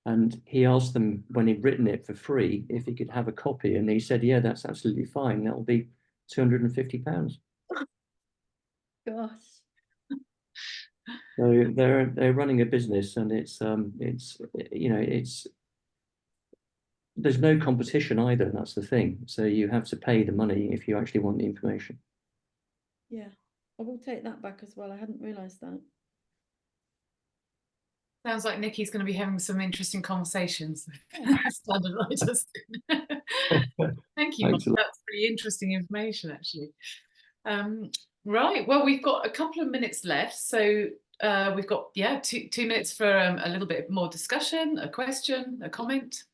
And he asked them, when he'd written it for free, if he could have a copy. And he said, yeah, that's absolutely fine. That'll be £250. Gosh. So they're running a business, and there's no competition either. That's the thing. So you have to pay the money if you actually want the information. Yeah, I will take that back as well. I hadn't realised that. Sounds like Nicci's going to be having some interesting conversations with standard writers. Thank you, Mark. That's pretty interesting information, actually. Right, well, we've got a couple of minutes left, so we've got two minutes for a little bit more discussion, a question, a comment.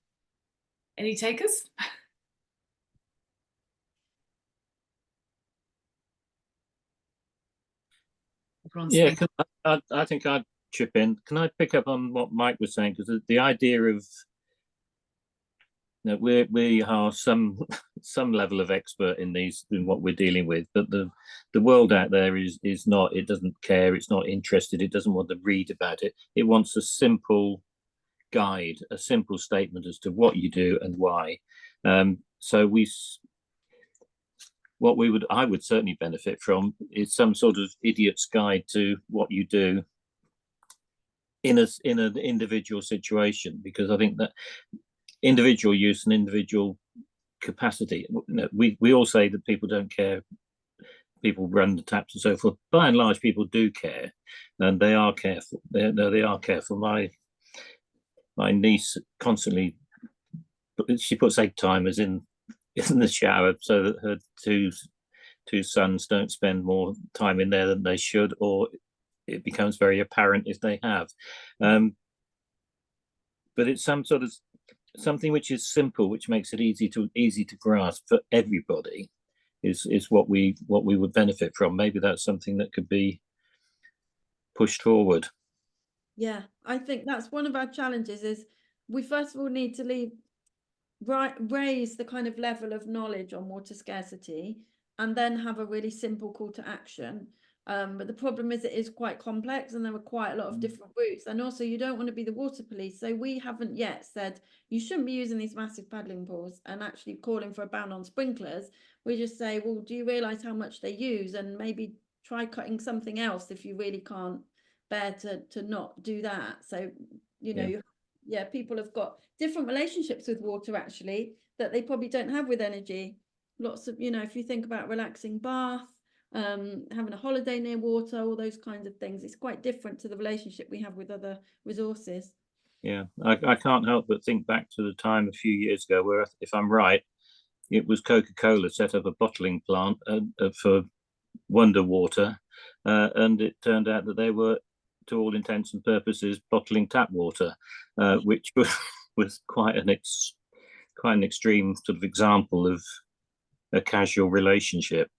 Any takers? Yeah, I think I'd chip in. Can I pick up on what Mike was saying? Because the idea of we are some level of expert in what we're dealing with, but the world out there is not. It doesn't care. It's not interested. It doesn't want to read about it. It wants a simple guide, a simple statement as to what you do and why. So I would certainly benefit from is some sort of idiot's guide to what you do in an individual situation, because I think that individual use and individual capacity, we all say that people don't care, people run the taps and so forth. By and large, people do care, and they are careful. They are careful. My niece constantly she puts egg timers in the shower so that her two sons don't spend more time in there than they should, or it becomes very apparent if they have. But it's something which is simple, which makes it easy to grasp for everybody. Is what we would benefit from. Maybe that's something that could be pushed forward. Yeah, I think that's one of our challenges. Is we first of all need to raise the kind of level of knowledge on water scarcity, and then have a really simple call to action. But the problem is it is quite complex, and there are quite a lot of different routes. And also, you don't want to be the water police. So we haven't yet said you shouldn't be using these massive paddling pools and actually calling for a ban on sprinklers. We just say, well, do you realise how much they use? And maybe try cutting something else if you really can't bear to not do that. So, you know, people have got different relationships with water, actually, that they probably don't have with energy. Lots of, you know, if you think about relaxing bath, having a holiday near water, all those kinds of things, it's quite different to the relationship we have with other resources. Yeah, I can't help but think back to the time a few years ago where, if I'm right, it was Coca-Cola set up a bottling plant for Wonder Water, and it turned out that they were, to all intents and purposes, bottling tap water, which was quite an extreme sort of example of a casual relationship.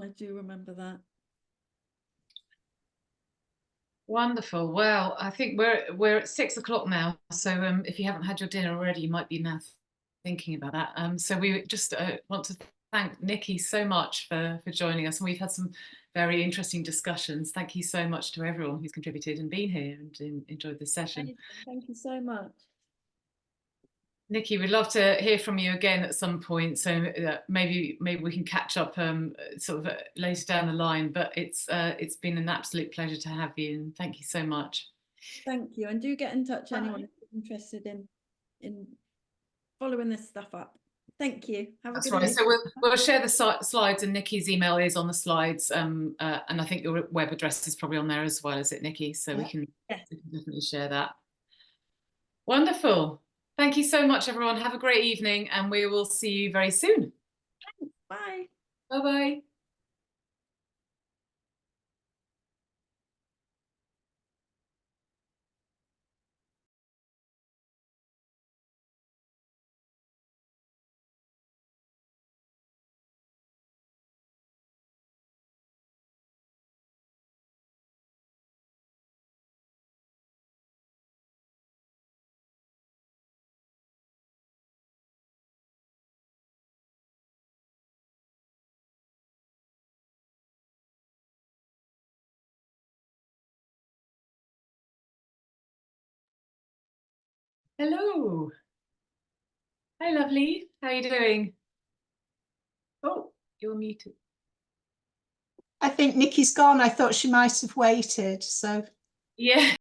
I do remember that. Wonderful. Well, I think we're at 6 o'clock now. So if you haven't had your dinner already, you might be now thinking about that. So we just want to thank Nicci so much for joining us. And we've had some very interesting discussions. Thank you so much to everyone who's contributed and been here and enjoyed the session. Thank you so much. Nicci, we'd love to hear from you again at some point. So maybe we can catch up sort of later down the line. But it's been an absolute pleasure to have you, and thank you so much. Thank you, and do get in touch anyone who's interested in following this stuff up. Thank you. Have a good day. So we'll share the slides, and Nicci's email is on the slides, and I think your web address is probably on there as well, is it, Nicci? So we can definitely share that. Wonderful. Thank you so much, everyone. Have a great evening, and we will see you very soon. Bye. Bye-bye. Hello. Hi, lovely. How are you doing? Oh, you're muted. I think Nicci's gone. I thought she might have waited, so. Yeah.